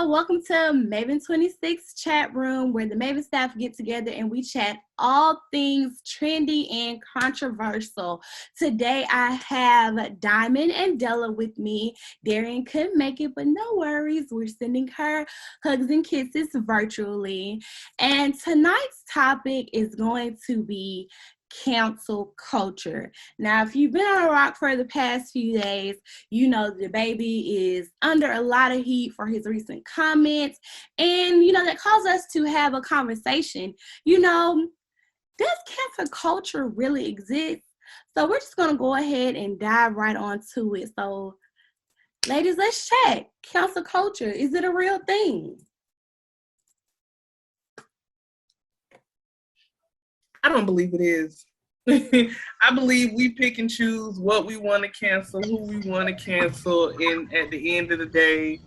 welcome to Mayven26 chat room where the Mayven staff get together and we chat all things trendy and controversial. Today I have Diamond and Della with me. Darian couldn't make it, but no worries. We're sending her hugs and kisses virtually. And tonight's topic is going to be cancel culture. Now, if you've been on a rock for the past few days, you know the baby is under a lot of heat for his recent comments, and that caused us to have a conversation. Does cancel culture really exist? So we're just gonna go ahead and dive right on to it. So ladies, let's chat. Cancel culture, is it a real thing? I don't believe it is. I believe we pick and choose what we want to cancel, who we want to cancel, and at the end of the day,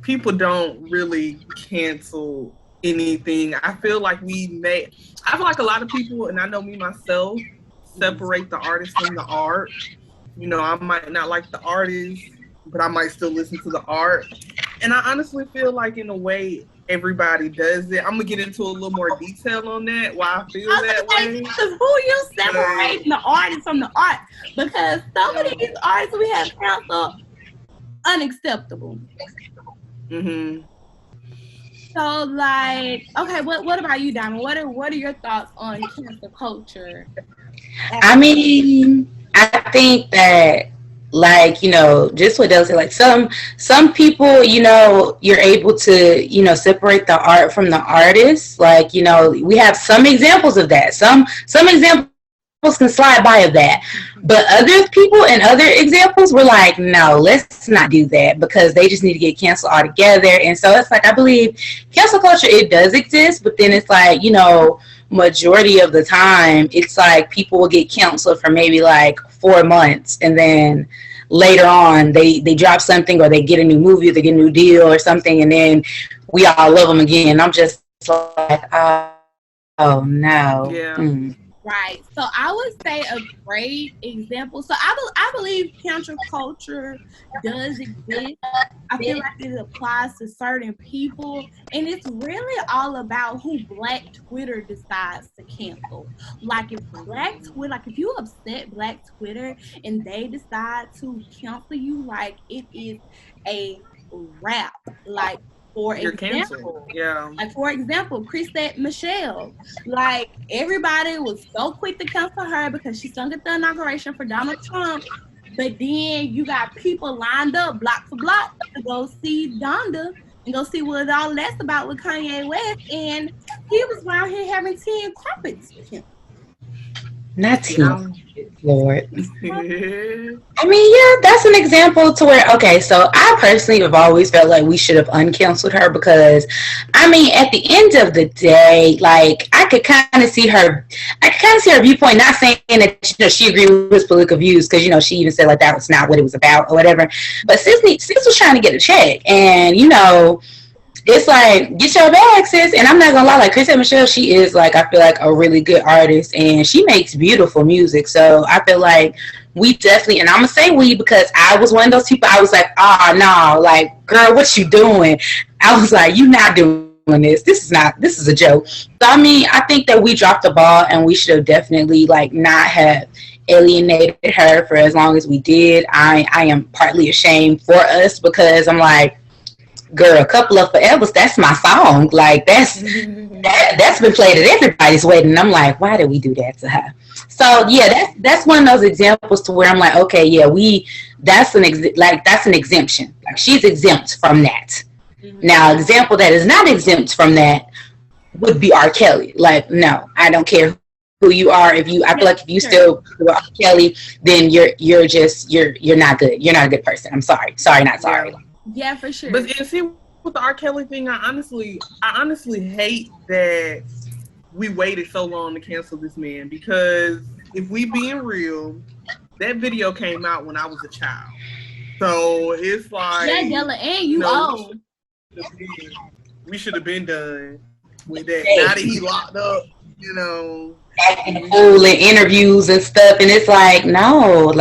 people don't really cancel anything. I feel like a lot of people, and I know me myself, separate the artist from the art. I might not like the artist, but I might still listen to the art. And I honestly feel like in a way, everybody does it. I'm gonna get into a little more detail on that, why I feel that way. Because who you separating the artist from the art? Because some of these artists we have canceled, unacceptable. So, okay, what about you, Diamond? What are your thoughts on cancel culture? I mean, I think that, just what they'll say, some people, you're able to, separate the art from the artist. We have some examples of that. Some examples can slide by of that. But other people and other examples were like, no, let's not do that because they just need to get canceled altogether. And so it's I believe cancel culture, it does exist, but then it's majority of the time, it's people will get canceled for maybe 4 months, and then later on they drop something, or they get a new movie, or they get a new deal or something, and then we all love them again. I'm just oh no. Yeah. Right. So I would say a great example. So I believe cancel culture does exist. I feel like it applies to certain people, and it's really all about who Black Twitter decides to cancel. If you upset Black Twitter and they decide to cancel you, it is a wrap. For example, Chrisette Michelle. Everybody was so quick to cancel her because she sung at the inauguration for Donald Trump. But then you got people lined up block for block to go see Donda and go see what all that's about with Kanye West. And he was around here having 10 carpets with him. Not 10. Lord. I mean, yeah, that's an example to where, okay, so I personally have always felt like we should have uncanceled her because, I mean, at the end of the day, I could kind of see her viewpoint, not saying that, she agreed with his political views, because, she even said, that was not what it was about or whatever, but sis was trying to get a check, and, it's get your bag, sis. And I'm not gonna lie, Chrisette Michelle, she is I feel a really good artist, and she makes beautiful music. So I feel we definitely, and I'm gonna say we because I was one of those people. I was no, girl, what you doing? I was you not doing this. This is a joke. So I mean, I think that we dropped the ball, and we should have definitely not have alienated her for as long as we did. I am partly ashamed for us because I'm girl, a couple of forevers, that's my song. That's been played at everybody's wedding. I'm why did we do that to her? So yeah, that's one of those examples to where I'm okay, yeah, that's an exemption. She's exempt from that. Now, an example that is not exempt from that would be R. Kelly. No, I don't care who you are. I feel if you still do R. Kelly, then you're not good. You're not a good person. I'm sorry. Sorry, not sorry. Yeah, for sure. But see, with the R. Kelly thing, I honestly hate that we waited so long to cancel this man, because if we being real, that video came out when I was a child. So it's yeah, Della, and you old. We should have been done with that. Now that he locked up, acting a fool in interviews and stuff, and it's no,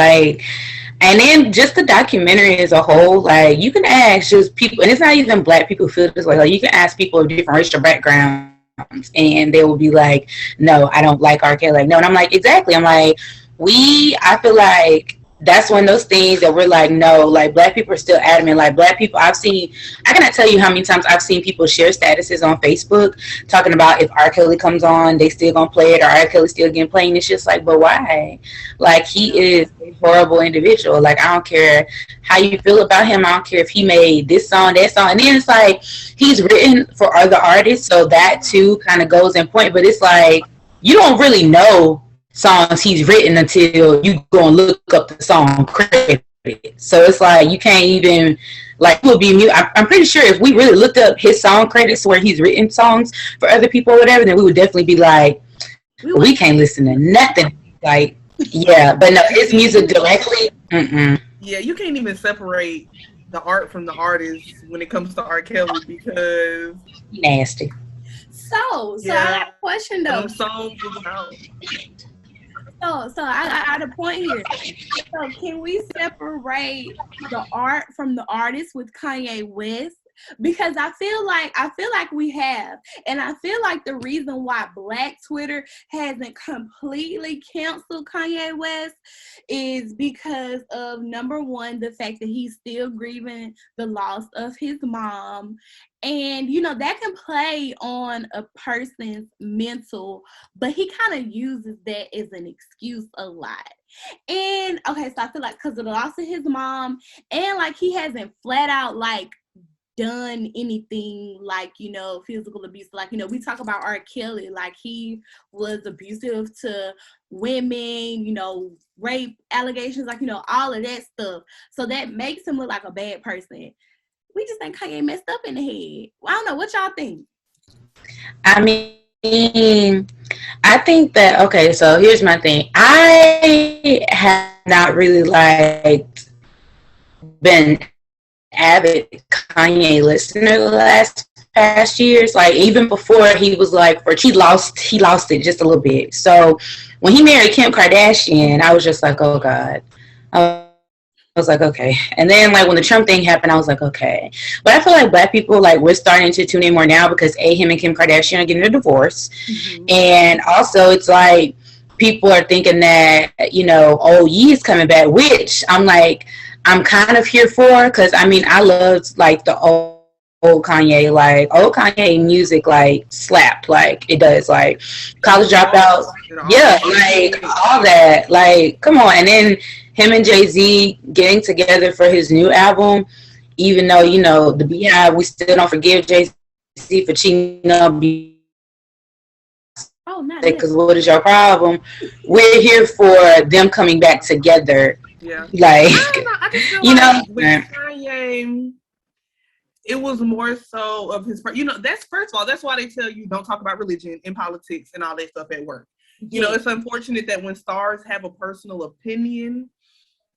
And then just the documentary as a whole, like you can ask just people, and it's not even black people feel this way. Like you can ask people of different racial backgrounds, and they will be like, "No, I don't like R. Kelly." Like, no, and I'm like, exactly. I'm like, I feel like that's one of those things that we're like, no, like black people are still adamant. Like black people, I cannot tell you how many times I've seen people share statuses on Facebook talking about if R. Kelly comes on, they still gonna play it, or R. Kelly still getting played. And it's just like, but why? Like he is a horrible individual. Like I don't care how you feel about him. I don't care if he made this song, that song, and then it's like he's written for other artists, so that too kind of goes in point. But it's like you don't really know songs he's written until you go and look up the song credit. So it's like you can't even like we'll be mute. I'm pretty sure if we really looked up his song credits where he's written songs for other people or whatever, then we would definitely be like, we can't listen to nothing. Like, yeah, but no, his music directly. Yeah, you can't even separate the art from the artist when it comes to R. Kelly because nasty. So I got a question though. Songs about. So I got a point here. So can we separate the art from the artist with Kanye West? Because I feel like we have, and I feel like the reason why Black Twitter hasn't completely canceled Kanye West is because of, number one, the fact that he's still grieving the loss of his mom. And, you know, that can play on a person's mental, but he kind of uses that as an excuse a lot. And, okay, so I feel like because of the loss of his mom, and, like, he hasn't flat out, like, done anything like, you know, physical abuse. Like, you know, we talk about R. Kelly, like he was abusive to women, you know, rape allegations, like, you know, all of that stuff. So that makes him look like a bad person. We just think Kanye messed up in the head. Well, I don't know. What y'all think? I mean, I think that, okay, so here's my thing. I have not really like been avid Kanye listener the past years. Like even before he was like, he lost it just a little bit. So when he married Kim Kardashian, I was just like, oh God. I was like, okay. And then like when the Trump thing happened, I was like, okay. But I feel like black people, like we're starting to tune in more now because him and Kim Kardashian are getting a divorce. Mm-hmm. And also it's like people are thinking that, you know, oh, Yee's coming back, which I'm like, I'm kind of here for, because I mean I loved like the old Kanye, like old Kanye music like slapped, like it does, like College Dropout, yeah, like all that, like come on. And then him and Jay-Z getting together for his new album, even though, you know, the Beehive, we still don't forgive Jay-Z for cheating on Beyonce. Oh, not because what is your problem? We're here for them coming back together. Yeah. Like, I just feel you like with Kanye, it was more so of his, you know, that's first of all, that's why they tell you don't talk about religion and politics and all that stuff at work. You know, it's unfortunate that when stars have a personal opinion,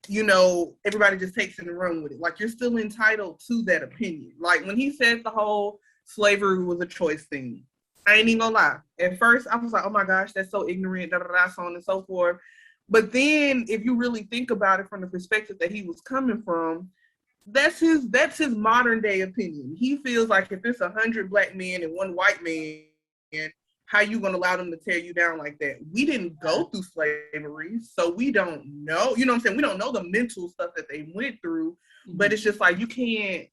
you know, everybody just takes it and run with it. Like, you're still entitled to that opinion. Like, when he said the whole slavery was a choice thing, I ain't even gonna lie. At first, I was like, oh my gosh, that's so ignorant, so on and so forth. But then, if you really think about it from the perspective that he was coming from, that's his modern day opinion. He feels like if it's 100 black men and one white man, how you gonna allow them to tear you down like that? We didn't go through slavery, so we don't know. You know what I'm saying? We don't know the mental stuff that they went through. But it's just like you can't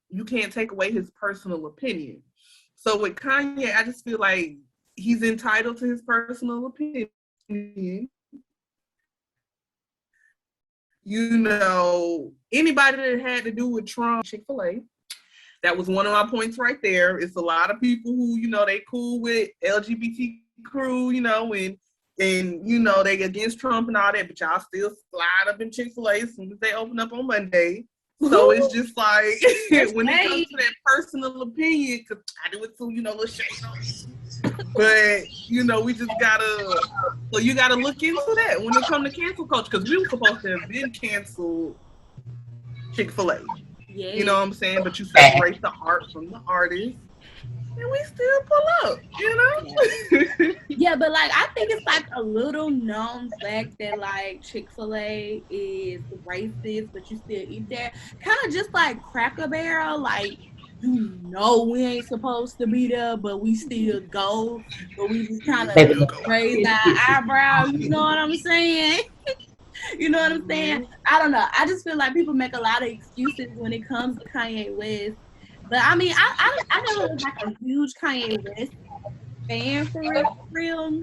take away his personal opinion. So with Kanye, I just feel like he's entitled to his personal opinion. You know, anybody that had to do with Trump, Chick-fil-A, that was one of my points right there. It's a lot of people who, you know, they cool with LGBT crew, you know, and you know, they against Trump and all that, but y'all still slide up in Chick-fil-A as soon as they open up on Monday. So it's just like, when it comes to that personal opinion, because I do it too, you know, little shade on it. But, you know, we just gotta, so you gotta look into that when it comes to cancel culture, because we were supposed to have been canceled Chick-fil-A. Yeah. You know what I'm saying? But you separate the art from the artist. And we still pull up, you know? Yeah, but like I think it's like a little known fact that like Chick-fil-A is racist, but you still eat there. Kind of just like Cracker Barrel, like you know we ain't supposed to be there, but we still go. But we just kind of raise our eyebrows. You know what I'm saying? You know what I'm saying? I don't know. I just feel like people make a lot of excuses when it comes to Kanye West. But I mean, I never was like a huge Kanye West fan for real.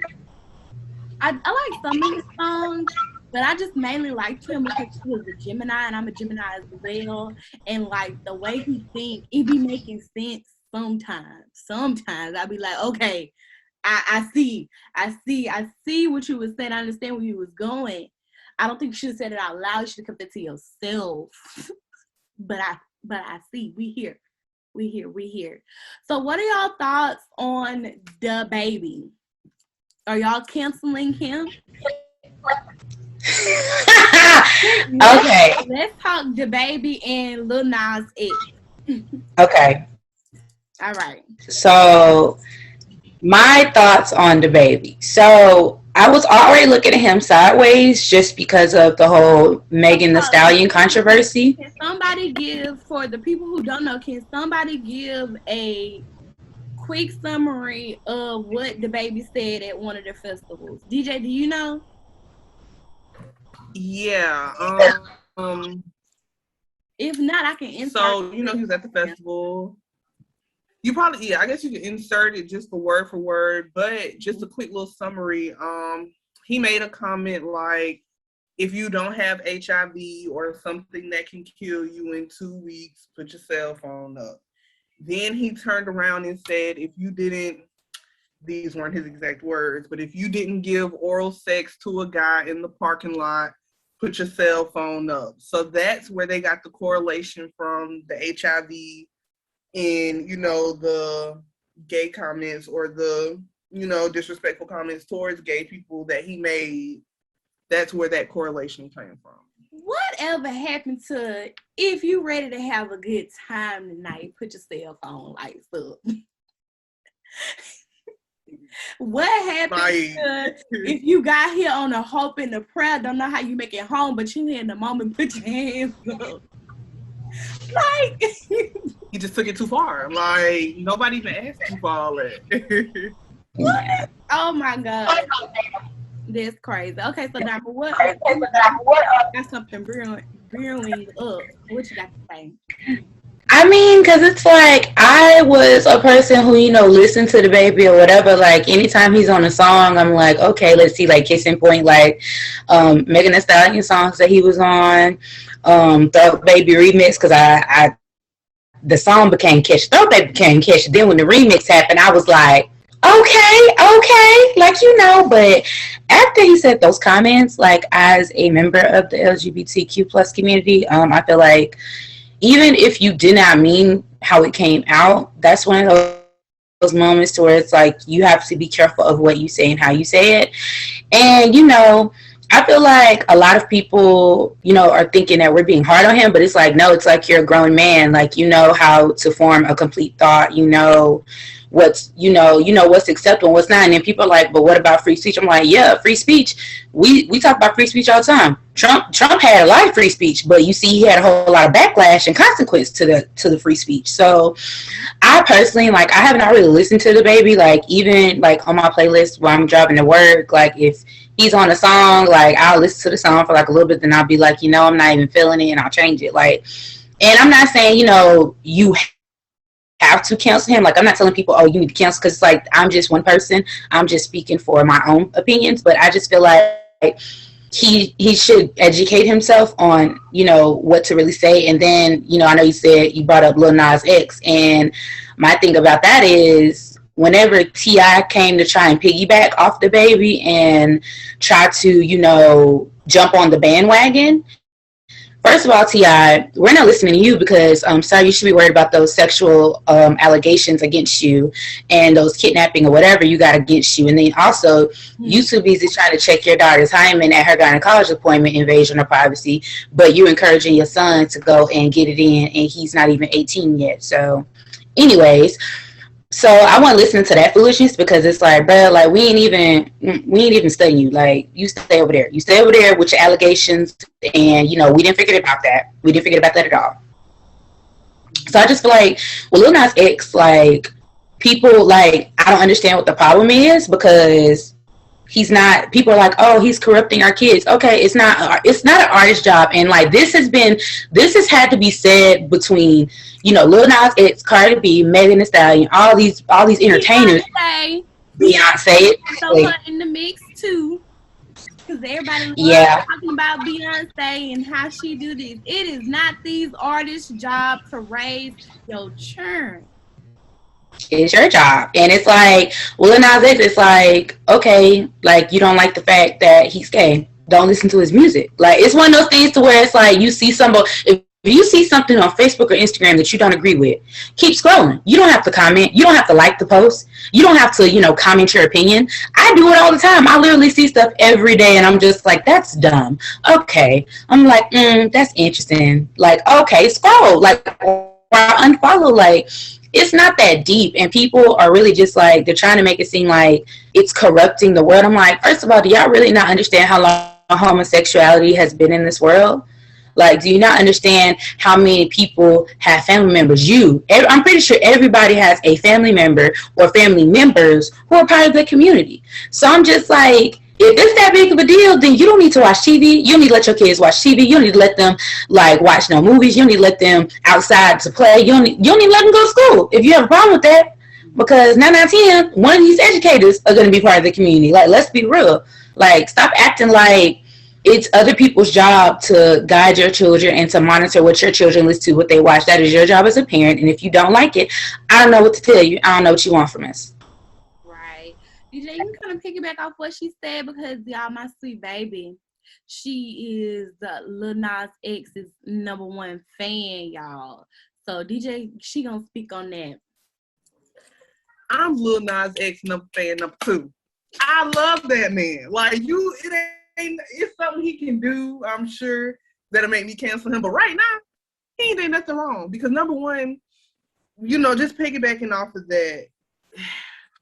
I like some of his songs, but I just mainly liked him because he was a Gemini and I'm a Gemini as well. And like the way he think, it be making sense sometimes. Sometimes I'll be like, okay, I see what you were saying. I understand where you was going. I don't think you should have said it out loud. You should have kept it to yourself. but I see. We here. So what are y'all thoughts on the baby? Are y'all canceling him? Okay. Let's talk the baby and Lil Nas X. Okay. All right. So my thoughts on the baby. So I was already looking at him sideways just because of the whole Megan Thee Stallion controversy. Can somebody give, for the people who don't know, can somebody give a quick summary of what the baby said at one of the festivals? DJ, do you know? Yeah. If not, I can insert. So, you know, he was at the festival. You probably, yeah, I guess you can insert it just for word, but just a quick little summary. He made a comment like, if you don't have HIV or something that can kill you in 2 weeks, put your cell phone up. Then he turned around and said, if you didn't, these weren't his exact words, but if you didn't give oral sex to a guy in the parking lot, put your cell phone up. So that's where they got the correlation from the HIV and, you know, the gay comments or the, you know, disrespectful comments towards gay people that he made. That's where that correlation came from. Whatever happened to, if you ready to have a good time tonight, put your cell phone lights up? What happened to, if you got here on a hope and a prayer, don't know how you make it home, but you here in the moment, put your hands up? Like, he just took it too far. Like, nobody even asked you for all that. What? Oh my God. That's crazy. Okay, so Dama, what got something brewing up? What you got to say? I mean, because it's like, I was a person who, you know, listened to the baby or whatever. Like, anytime he's on a song, I'm like, okay, let's see, like, Kissing Point, like, Megan Thee Stallion songs that he was on, Throw Baby remix, because the song became catchy. Throw Baby became catchy. Then when the remix happened, I was like, okay, like, you know. But after he said those comments, like, as a member of the LGBTQ plus community, I feel like even if you did not mean how it came out, that's one of those moments to where it's like you have to be careful of what you say and how you say it. And, you know, I feel like a lot of people, you know, are thinking that we're being hard on him, but it's like, no, it's like you're a grown man. Like, you know how to form a complete thought, you know what's, you know what's acceptable and what's not. And then people are like, but what about free speech? I'm like, yeah, free speech. We talk about free speech all the time. Trump had a lot of free speech, but you see he had a whole lot of backlash and consequence to the free speech. So I personally, like, I haven't really listened to the baby, like, even like on my playlist while I'm driving to work. Like, if he's on a song, like, I'll listen to the song for like a little bit, then I'll be like, you know, I'm not even feeling it, and I'll change it. Like, and I'm not saying, you know, you have to cancel him. Like, I'm not telling people, oh, you need to cancel, because it's like, I'm just one person. I'm just speaking for my own opinions. But I just feel like he should educate himself on, you know, what to really say. And then, you know, I know you brought up Lil Nas X, and my thing about that is, whenever T.I. came to try and piggyback off the baby and try to, you know, jump on the bandwagon, First of all, T.I., we're not listening to you because, sorry, you should be worried about those sexual allegations against you and those kidnapping or whatever you got against you. And then also, you too busy trying to check your daughter's hymen at her gynecologist appointment, invasion of privacy, but you encouraging your son to go and get it in, and he's not even 18 yet. So, anyways, so I wasn't listening to that foolishness because it's like, bro, like we ain't even studying you. Like you stay over there. You stay over there with your allegations, and we didn't forget about that. We didn't forget about that at all. So I just feel like, well, Lil Nas X, like people, like I don't understand what the problem is because he's not. People are like, oh, he's corrupting our kids. Okay, it's not an artist job, and like this has had to be said between Lil Nas X, Cardi B, Megan Thee Stallion, all these entertainers. Beyonce throw her in the mix too, because everybody loves talking about Beyonce and how she do this. It is not these artists' job to raise your churn. It's your job. And it's like, Lil Nas X, it's like, okay, like you don't like the fact that he's gay, don't listen to his music. Like it's one of those things to where it's like you see somebody, if you see something on Facebook or Instagram that you don't agree with, keep scrolling. You don't have to comment. You don't have to like the post. You don't have to, comment your opinion. I do it all the time. I literally see stuff every day and I'm just like, that's dumb. Okay. I'm like, that's interesting. Like, okay, scroll. Like, or unfollow. Like, it's not that deep. And people are really just like, they're trying to make it seem like it's corrupting the world. I'm like, first of all, do y'all really not understand how long homosexuality has been in this world? Like, do you not understand how many people have family members? I'm pretty sure everybody has a family member or family members who are part of the community. So I'm just like, if it's that big of a deal, then you don't need to watch TV. You don't need to let your kids watch TV. You don't need to let them like watch no movies. You don't need to let them outside to play. You don't need to let them go to school if you have a problem with that. Because 9 out of 10, one of these educators are going to be part of the community. Like, let's be real. Like, stop acting like it's other people's job to guide your children and to monitor what your children listen to, what they watch. That is your job as a parent. And if you don't like it, I don't know what to tell you. I don't know what you want from us. Right. DJ, you can kind of piggyback off what she said because, y'all, my sweet baby, she is Lil Nas X's #1 fan, y'all. So, DJ, she gonna speak on that. I'm Lil Nas X fan number 2. I love that man. Like, it's something he can do, I'm sure, that'll make me cancel him. But right now, he ain't doing nothing wrong. Because number one, just piggybacking off of that,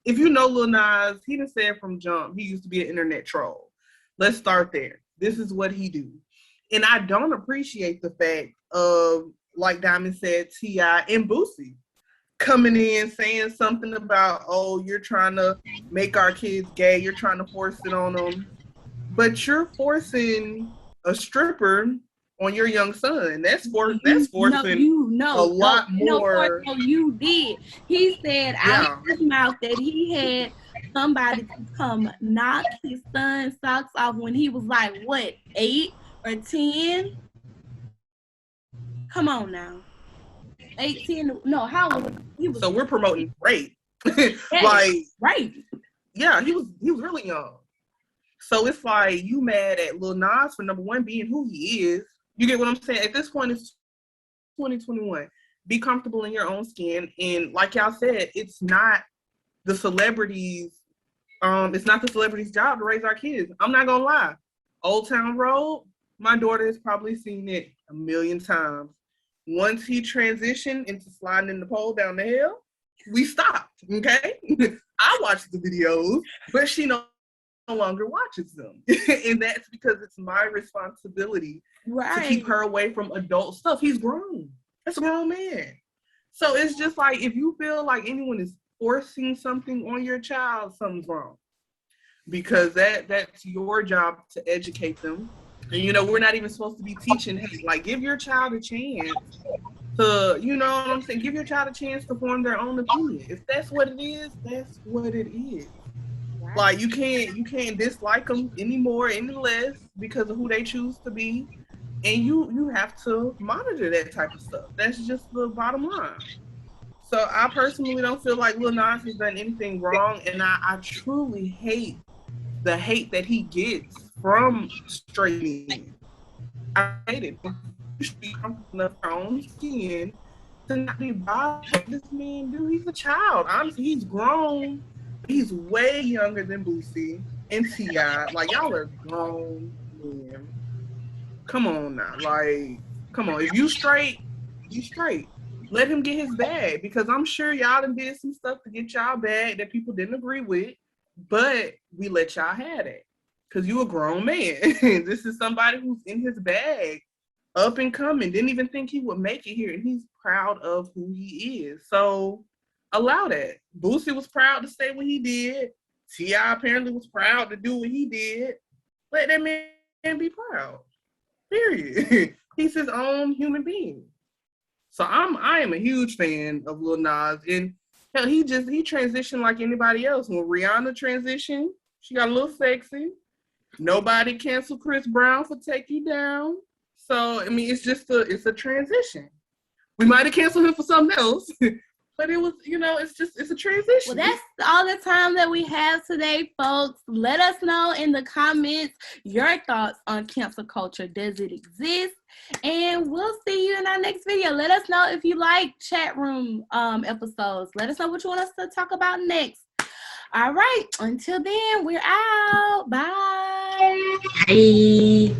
if you know Lil Nas, he done said from jump, he used to be an internet troll. Let's start there. This is what he do. And I don't appreciate the fact of, like Diamond said, T.I. and Boosie coming in saying something about, oh, you're trying to make our kids gay. You're trying to force it on them. But you're forcing a stripper on your young son. That's forcing a lot more. No, you did. He said out of his mouth that he had somebody to come knock his son's socks off when he was like, what, 8 or 10? Come on now. 18? No, how old he was? So we're promoting rape. Right. Yeah, he was really young. So it's like you mad at Lil Nas for number one being who he is. You get what I'm saying? At this point, it's 2021. Be comfortable in your own skin. And like y'all said, it's not the celebrities. It's not the celebrities' job to raise our kids. I'm not gonna lie. Old Town Road, my daughter has probably seen it a million times. Once he transitioned into sliding in the pole down the hill, we stopped. Okay, I watched the videos, but she no longer watches them, and that's because it's my responsibility to keep her away from adult stuff. He's grown. That's a grown man. So it's just like if you feel like anyone is forcing something on your child, something's wrong. Because that's your job to educate them. And we're not even supposed to be teaching hate. Like, give your child a chance to, you know what I'm saying? Give your child a chance to form their own opinion. If that's what it is, that's what it is. Right. Like, you can't dislike them anymore, any less, because of who they choose to be. And you have to monitor that type of stuff. That's just the bottom line. So I personally don't feel like Lil Nas has done anything wrong, and I truly hate the hate that he gets from straight men. I hate it. should be comfortable enough in your own skin to not be bothered by this man, dude. He's a child. Honestly, he's grown. He's way younger than Boosie and T.I. Like, y'all are grown men. Come on now. Like, come on. If you straight, you straight. Let him get his bag, because I'm sure y'all done did some stuff to get y'all bag that people didn't agree with, but we let y'all have it because you a grown man. This is somebody who's in his bag, up and coming, didn't even think he would make it here, and he's proud of who he is. So allow that. Boosie was proud to say what he did. T.I. apparently was proud to do what he did. Let that man be proud. Period. He's his own human being. So I am a huge fan of Lil Nas, and hell, he transitioned like anybody else. When Rihanna transitioned, she got a little sexy. Nobody canceled Chris Brown for Take You Down. So I mean, it's a transition. We might have canceled him for something else, but it was, it's a transition. Well, that's all the time that we have today, folks. Let us know in the comments your thoughts on cancel culture. Does it exist? And we'll see you in our next video. Let us know if you like chat room episodes. Let us know what you want us to talk about next. All right. Until then, we're out. Bye. Bye.